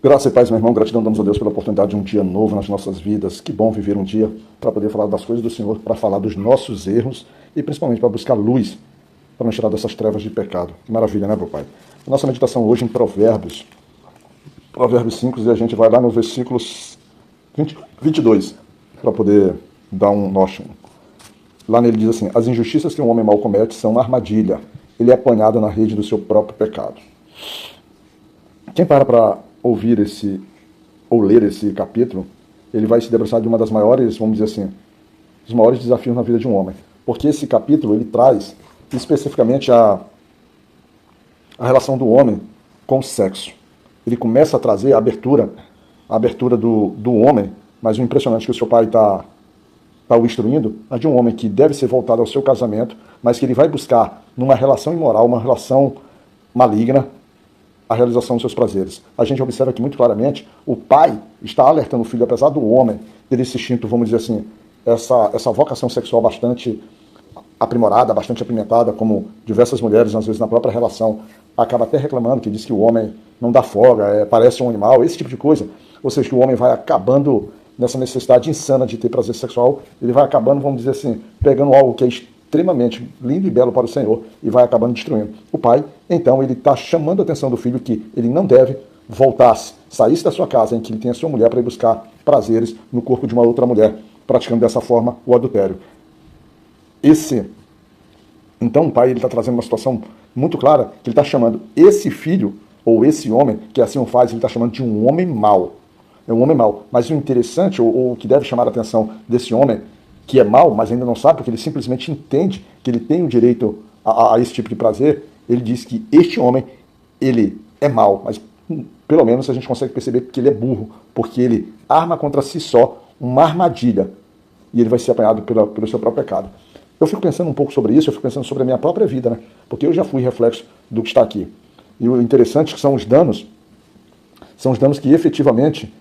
Graça e paz, meu irmão. Gratidão damos a Deus pela oportunidade de um dia novo nas nossas vidas. Que bom viver um dia para poder falar das coisas do Senhor, para falar dos nossos erros e principalmente para buscar luz, para nos tirar dessas trevas de pecado. Que maravilha, né, meu Pai? A nossa meditação hoje em Provérbios. Provérbios 5, e a gente vai lá no versículos 22, para poder dar um norte. Lá nele diz assim: as injustiças que um homem mau comete são uma armadilha. Ele é apanhado na rede do seu próprio pecado. Quem para ouvir ou ler esse capítulo, ele vai se debruçar de uma das maiores, vamos dizer assim, dos maiores desafios na vida de um homem. Porque esse capítulo, ele traz especificamente a relação do homem com o sexo. Ele começa a trazer a abertura do homem, mas o impressionante é que o seu pai está o instruindo, é de um homem que deve ser voltado ao seu casamento, mas que ele vai buscar numa relação imoral, uma relação maligna, a realização dos seus prazeres. A gente observa aqui muito claramente, o pai está alertando o filho, apesar do homem ter esse instinto, vamos dizer assim, essa vocação sexual bastante aprimorada, bastante apimentada, como diversas mulheres, às vezes na própria relação, acaba até reclamando, que diz que o homem não dá folga, parece um animal, esse tipo de coisa. Ou seja, que o homem vai acabando nessa necessidade insana de ter prazer sexual, ele vai acabando, vamos dizer assim, pegando algo que é extremamente lindo e belo para o Senhor e vai acabando destruindo. O pai, então, ele está chamando a atenção do filho que ele não deve voltar-se, saísse da sua casa em que ele tem a sua mulher para ir buscar prazeres no corpo de uma outra mulher, praticando dessa forma o adultério. Então o pai está trazendo uma situação muito clara, que ele está chamando esse filho, ou esse homem, que assim o faz, ele está chamando de um homem mau. É um homem mau. Mas o interessante, ou o que deve chamar a atenção desse homem, que é mau, mas ainda não sabe, porque ele simplesmente entende que ele tem o direito a esse tipo de prazer, ele diz que este homem, ele é mau, mas pelo menos a gente consegue perceber que ele é burro, porque ele arma contra si só uma armadilha, e ele vai ser apanhado pelo seu próprio pecado. Eu fico pensando um pouco sobre isso, eu fico pensando sobre a minha própria vida, né? Porque eu já fui reflexo do que está aqui. E o interessante é que são os danos que efetivamente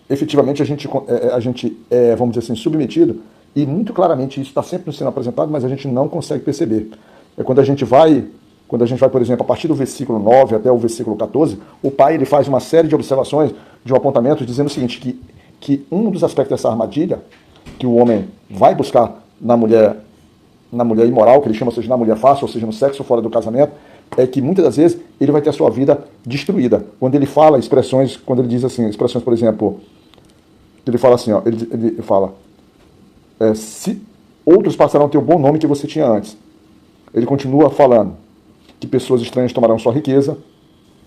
a gente é, vamos dizer assim, submetido, e muito claramente isso está sempre nos sendo apresentado, mas a gente não consegue perceber. É quando a gente vai, por exemplo, a partir do versículo 9 até o versículo 14, o pai ele faz uma série de observações, de um apontamento, dizendo o seguinte, que um dos aspectos dessa armadilha, que o homem vai buscar na mulher imoral, que ele chama, ou seja, na mulher fácil, ou seja, no sexo fora do casamento, é que muitas das vezes ele vai ter a sua vida destruída. Quando ele fala expressões, quando ele diz assim, expressões, por exemplo, ele fala assim, ó, ele fala, se outros passarão a ter o bom nome que você tinha antes. Ele continua falando que pessoas estranhas tomarão sua riqueza,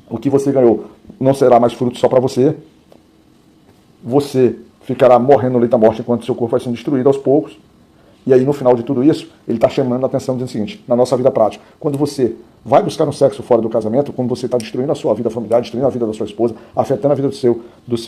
o que você ganhou não será mais fruto só para você, você ficará morrendo no leito da morte enquanto seu corpo vai sendo destruído aos poucos. E aí, no final de tudo isso, ele está chamando a atenção dizendo o seguinte, na nossa vida prática, quando você vai buscar um sexo fora do casamento, quando você está destruindo a sua vida familiar, destruindo a vida da sua esposa, afetando a vida dos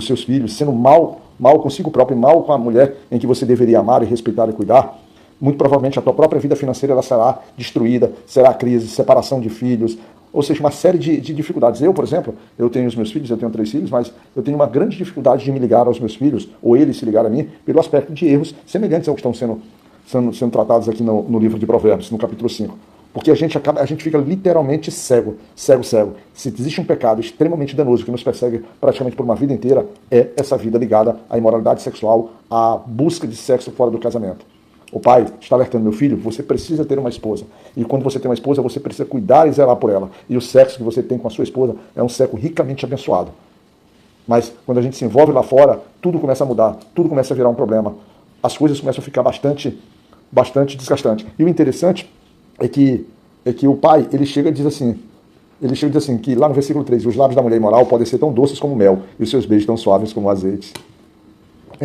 seus filhos, sendo mal consigo próprio e mal com a mulher em que você deveria amar e respeitar e cuidar, muito provavelmente a tua própria vida financeira ela será destruída, será crise, separação de filhos, ou seja, uma série de dificuldades. Eu, por exemplo, eu tenho os meus filhos, eu tenho 3 filhos, mas eu tenho uma grande dificuldade de me ligar aos meus filhos, ou eles se ligar a mim, pelo aspecto de erros semelhantes ao que estão sendo tratados aqui no livro de Provérbios, no capítulo 5. Porque a gente fica literalmente cego. Se existe um pecado extremamente danoso que nos persegue praticamente por uma vida inteira, é essa vida ligada à imoralidade sexual, à busca de sexo fora do casamento. O pai está alertando, meu filho, você precisa ter uma esposa. E quando você tem uma esposa, você precisa cuidar e zelar por ela. E o sexo que você tem com a sua esposa é um sexo ricamente abençoado. Mas quando a gente se envolve lá fora, tudo começa a mudar, tudo começa a virar um problema. As coisas começam a ficar bastante desgastantes. E o interessante é que o pai, ele chega e diz assim, que lá no versículo 3, os lábios da mulher imoral podem ser tão doces como mel, e os seus beijos tão suaves como azeite.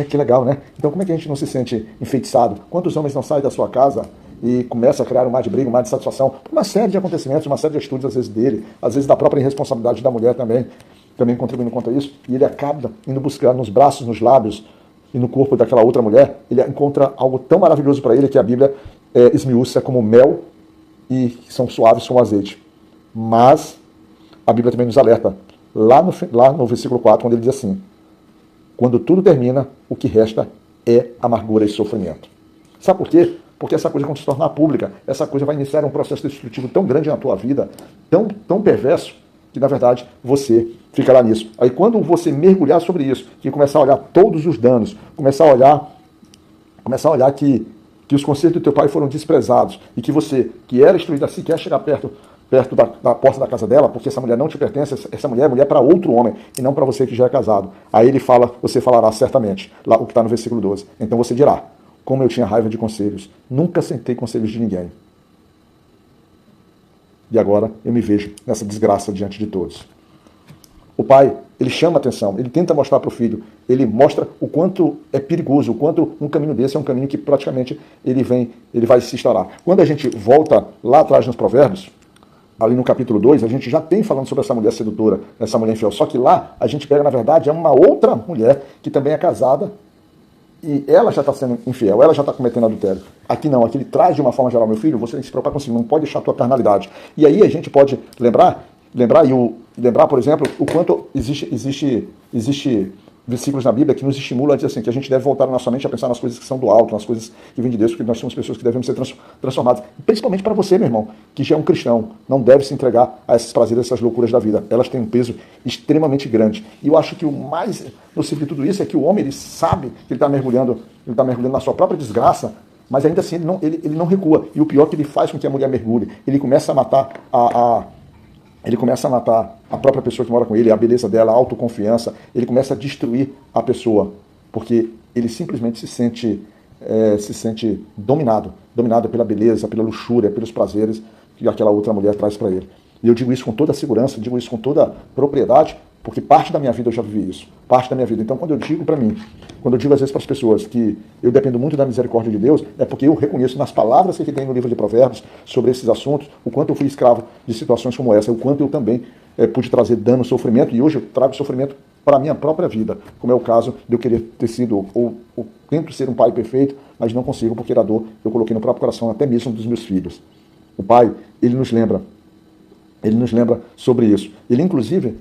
Que legal, né? Então como é que a gente não se sente enfeitiçado? Quantos homens não saem da sua casa e começam a criar um mar de briga, um mar de satisfação, por uma série de acontecimentos, uma série de atitudes, às vezes dele, às vezes da própria irresponsabilidade da mulher também contribuindo contra isso, e ele acaba indo buscar nos braços, nos lábios e no corpo daquela outra mulher, ele encontra algo tão maravilhoso para ele que a Bíblia esmiuça como mel e são suaves como azeite. Mas a Bíblia também nos alerta, lá no versículo 4, quando ele diz assim, quando tudo termina, o que resta é amargura e sofrimento. Sabe por quê? Porque essa coisa, quando se tornar pública, essa coisa vai iniciar um processo destrutivo tão grande na tua vida, tão perverso, que na verdade você fica lá nisso. Aí quando você mergulhar sobre isso, que começar a olhar todos os danos, começar a olhar que os conselhos do teu pai foram desprezados e que você, que era instruído assim, quer chegar perto da porta da casa dela, porque essa mulher não te pertence, essa mulher é mulher para outro homem e não para você que já é casado. Aí ele fala, você falará certamente, lá o que está no versículo 12. Então você dirá, como eu tinha raiva de conselhos, nunca sentei conselhos de ninguém. E agora eu me vejo nessa desgraça diante de todos. O pai, ele chama a atenção, ele tenta mostrar para o filho, ele mostra o quanto é perigoso, o quanto um caminho desse é um caminho que praticamente ele vai se instaurar. Quando a gente volta lá atrás nos Provérbios, ali no capítulo 2, a gente já tem falando sobre essa mulher sedutora, essa mulher infiel. Só que lá a gente pega, na verdade, é uma outra mulher que também é casada e ela já está sendo infiel, ela já está cometendo adultério. Aqui não, aqui ele traz de uma forma geral, meu filho, você tem que se preocupar consigo, não pode deixar a tua carnalidade. E aí a gente pode lembrar, por exemplo, o quanto existe versículos na Bíblia que nos estimulam a dizer assim, que a gente deve voltar a nossa mente a pensar nas coisas que são do alto, nas coisas que vêm de Deus, porque nós somos pessoas que devemos ser transformadas. Principalmente para você, meu irmão, que já é um cristão, não deve se entregar a esses prazeres, a essas loucuras da vida. Elas têm um peso extremamente grande. E eu acho que o mais nocivo de tudo isso é que o homem, ele sabe que ele está mergulhando na sua própria desgraça, mas ainda assim ele não recua. E o pior é que ele faz com que a mulher mergulhe. Ele começa a matar a própria pessoa que mora com ele, a beleza dela, a autoconfiança. Ele começa a destruir a pessoa, porque ele simplesmente se sente dominado pela beleza, pela luxúria, pelos prazeres que aquela outra mulher traz para ele. E eu digo isso com toda a segurança, digo isso com toda a propriedade, porque parte da minha vida eu já vivi isso, parte da minha vida. Então quando eu digo às vezes para as pessoas que eu dependo muito da misericórdia de Deus, é porque eu reconheço nas palavras que tem no livro de Provérbios sobre esses assuntos, o quanto eu fui escravo de situações como essa, o quanto eu também pude trazer dano, sofrimento, e hoje eu trago sofrimento para a minha própria vida, como é o caso de eu querer ter sido, ou tento ser um pai perfeito, mas não consigo, porque a dor eu coloquei no próprio coração, até mesmo dos meus filhos. O pai, ele nos lembra sobre isso. Ele, inclusive,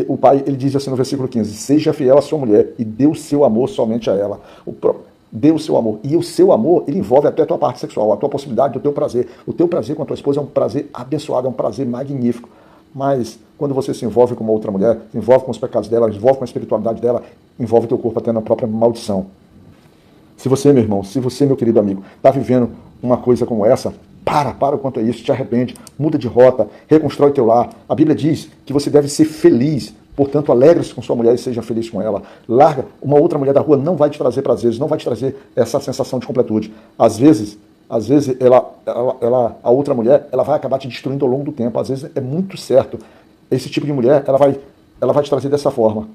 o pai, ele diz assim no versículo 15, seja fiel à sua mulher e dê o seu amor somente a ela. Dê o seu amor. E o seu amor, ele envolve até a tua parte sexual, a tua possibilidade, o teu prazer. O teu prazer com a tua esposa é um prazer abençoado, é um prazer magnífico. Mas quando você se envolve com uma outra mulher, se envolve com os pecados dela, se envolve com a espiritualidade dela, envolve o teu corpo até na própria maldição. Se você, meu irmão, se você, meu querido amigo, está vivendo uma coisa como essa, para o quanto é isso, te arrepende, muda de rota, reconstrói teu lar. A Bíblia diz que você deve ser feliz, portanto, alegre-se com sua mulher e seja feliz com ela. Larga, uma outra mulher da rua não vai te trazer prazeres, não vai te trazer essa sensação de completude. Às vezes a outra mulher, ela vai acabar te destruindo ao longo do tempo. Às vezes é muito certo. Esse tipo de mulher, ela vai te trazer dessa forma.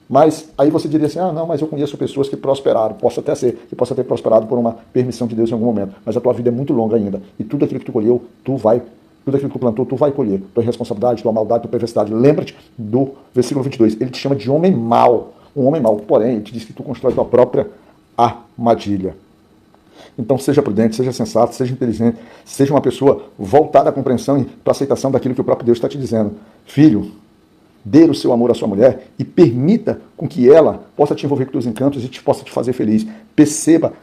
Mas aí você diria assim, não, mas eu conheço pessoas que prosperaram, possa até ser, que possa ter prosperado por uma permissão de Deus em algum momento, mas a tua vida é muito longa ainda, e tudo aquilo que tu colheu, tudo aquilo que tu plantou, tu vai colher, tua irresponsabilidade, tua maldade, tua perversidade. Lembra-te do versículo 22, ele te chama de homem mau, um homem mau, porém, ele te diz que tu constrói tua própria armadilha. Então seja prudente, seja sensato, seja inteligente, seja uma pessoa voltada à compreensão e para a aceitação daquilo que o próprio Deus está te dizendo. Filho, dê o seu amor à sua mulher e permita com que ela possa te envolver com teus encantos e possa te fazer feliz. Perceba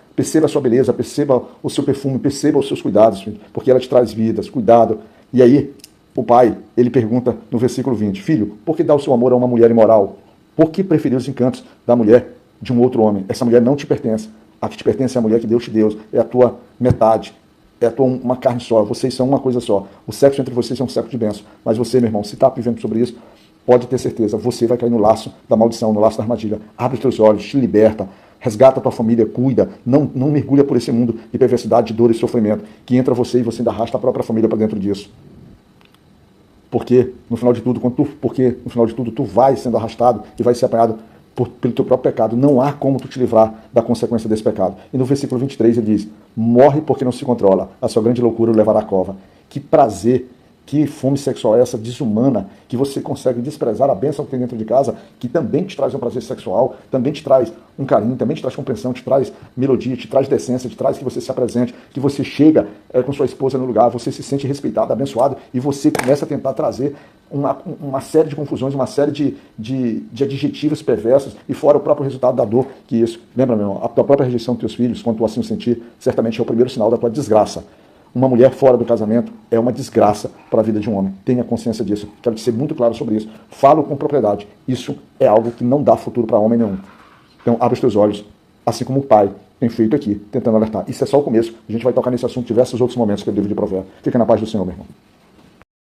a sua beleza, perceba o seu perfume, perceba os seus cuidados, filho, porque ela te traz vidas, cuidado. E aí, o pai, ele pergunta no versículo 20, filho, por que dá o seu amor a uma mulher imoral? Por que preferir os encantos da mulher de um outro homem? Essa mulher não te pertence. A que te pertence é a mulher que Deus te deu, é a tua metade. É uma carne só, vocês são uma coisa só. O sexo entre vocês é um sexo de bênção. Mas você, meu irmão, se está vivendo sobre isso, pode ter certeza, você vai cair no laço da maldição, no laço da armadilha. Abre os teus olhos, te liberta, resgata a tua família, cuida, não mergulha por esse mundo de perversidade, de dor e sofrimento, que entra você e você ainda arrasta a própria família para dentro disso. Porque, no final de tudo, tu vai sendo arrastado e vai ser apanhado pelo teu próprio pecado. Não há como tu te livrar da consequência desse pecado. E no versículo 23 ele diz, morre porque não se controla, a sua grande loucura o levará à cova. Que prazer, que fome sexual é essa desumana, que você consegue desprezar a bênção que tem dentro de casa, que também te traz um prazer sexual, também te traz um carinho, também te traz compreensão, te traz melodia, te traz decência, te traz que você se apresente, que você chega com sua esposa no lugar, você se sente respeitado, abençoado, e você começa a tentar trazer uma série de confusões, uma série de adjetivos perversos, e fora o próprio resultado da dor que isso. Lembra, meu irmão, a tua própria rejeição dos teus filhos, quando tu assim o sentir, certamente é o primeiro sinal da tua desgraça. Uma mulher fora do casamento é uma desgraça para a vida de um homem. Tenha consciência disso. Quero ser muito claro sobre isso. Falo com propriedade. Isso é algo que não dá futuro para homem nenhum. Então, abre os teus olhos, assim como o pai tem feito aqui, tentando alertar. Isso é só o começo. A gente vai tocar nesse assunto em diversos outros momentos que eu devo de prover. Fica na paz do Senhor, meu irmão.